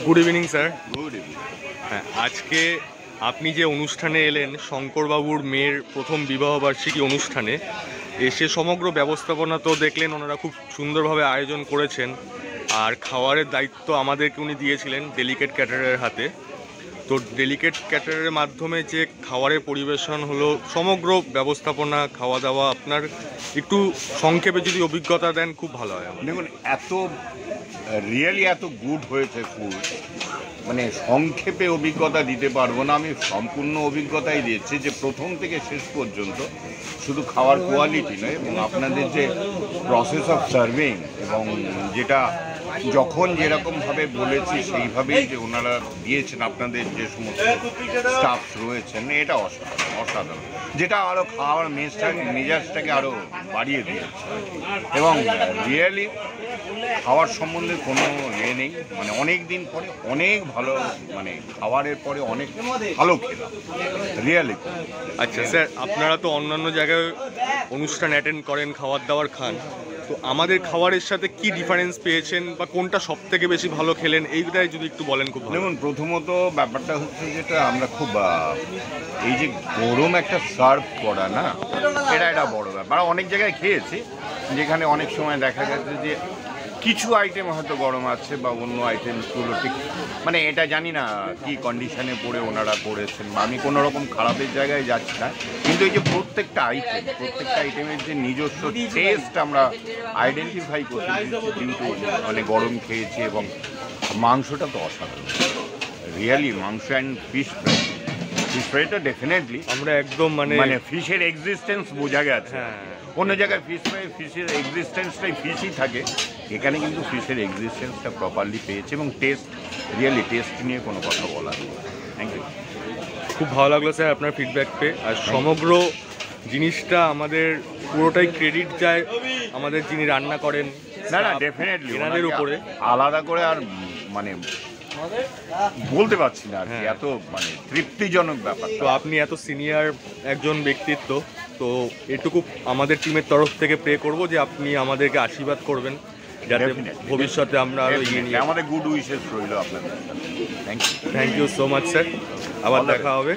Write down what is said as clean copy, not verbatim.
Good evening sir. Good evening. হ্যাঁ, আজকে আপনি যে অনুষ্ঠানে এলেন শঙ্করবাবুর মেয়ের প্রথম বিবাহবার্ষিকী অনুষ্ঠানে এসে সমগ্র ব্যবস্থাপনা তো দেখলেন, ওনারা খুব সুন্দরভাবে আয়োজন করেছেন। আর খাওয়ারের দায়িত্ব আমাদেরকে উনি দিয়েছিলেন ডেলিকেট ক্যাটারের হাতে। তো ডেলিকেট ক্যাটারের মাধ্যমে যে খাবারের পরিবেশন হলো, সমগ্র ব্যবস্থাপনা, খাওয়া দাওয়া, আপনার একটু সংক্ষেপে যদি অভিজ্ঞতা দেন খুব ভালো হয়। দেখুন, এত গুড হয়েছে ফুড, মানে সংক্ষেপে অভিজ্ঞতা দিতে পারবো না। আমি সম্পূর্ণ অভিজ্ঞতাই দিয়েছি যে প্রথম থেকে শেষ পর্যন্ত শুধু খাওয়ার কোয়ালিটি নয়, এবং আপনাদের যে প্রসেস অফ সার্ভিং, এবং যেটা যখন যেরকমভাবে বলেছি সেইভাবেই যে ওনারা দিয়েছেন, আপনাদের যে সমস্ত স্টাফ রয়েছেন, এটা অসাধারণ, যেটা আরও খাওয়ার মেজাজটাকে আরও বাড়িয়ে দিয়েছে। এবং রিয়েলি খাওয়ার সম্বন্ধে কোনো নেই, মানে অনেক দিন পরে অনেক ভালো, মানে খাবারের পরে অনেক ভালো খেলাম রিয়েলি। আচ্ছা স্যার, আপনারা তো অন্যান্য জায়গায় অনুষ্ঠান অ্যাটেন্ড করেন, খাবার দাবার খান, তো আমাদের খাবারের সাথে কি ডিফারেন্স পেয়েছেন বা কোনটা সব থেকে বেশি ভালো খেলেন, এইটাই যদি একটু বলেন খুব ভালো। দেখুন, প্রথমত ব্যাপারটা হচ্ছে যেটা আমরা খুব এই যে গরম একটা সার্ভ করা না, এটা বড় ব্যাপার। অনেক জায়গায় খেয়েছি যেখানে অনেক সময় দেখা গেছে যে কিছু আইটেম হয়তো গরম আছে বা অন্য আইটেমগুলো ঠিক, মানে এটা জানি না কি কন্ডিশনে পড়ে ওনারা করেছেন, বা আমি কোনো রকম খারাপের জায়গায় যাচ্ছি না, কিন্তু এই যে প্রত্যেকটা আইটেমের যে নিজস্ব টেস্ট আমরা আইডেন্টিফাই করতে পেরেছি, কিন্তু মানে গরম খেয়েছি। এবং মাংসটা তো অসাধারণ রিয়েলি, মাংস অ্যান্ড ফিশ ফ্রাইটা ডেফিনেটলি আমরা একদম মানে ফিশের এক্সিস্টেন্স বোঝা গেছে। অন্য জায়গায় ফিশের এক্সিস্টেন্সটাই ফিশই থাকে, এখানে কিন্তু ফিশের এক্সিস্টেন্সটা প্রপারলি পেয়েছে। এবং টেস্ট নিয়ে কোনো কথা বলার নেই। Thank you. খুব ভালো লাগলো স্যার আপনার ফিডব্যাক পেয়ে। আর সমগ্র জিনিসটা আমাদের পুরোটাই ক্রেডিট যায় আমাদের যিনি রান্না করেন, না ডেফিনেটলি এনাদের উপরে আলাদা করে আর মানে বলতে পারছি না আর কি, এত মানে তৃপ্তিজনক ব্যাপার। তো আপনি এত সিনিয়র একজন ব্যক্তিত্ব, তো এটুকু আমাদের টিমের তরফ থেকে প্রে করব যে আপনি আমাদেরকে আশীর্বাদ করবেন যাতে ভবিষ্যতে আমরা আরো এগিয়ে নিয়ে। আমাদের গুড উইশেস রইল আপনাদের। Thank you so much sir, আবার দেখা হবে।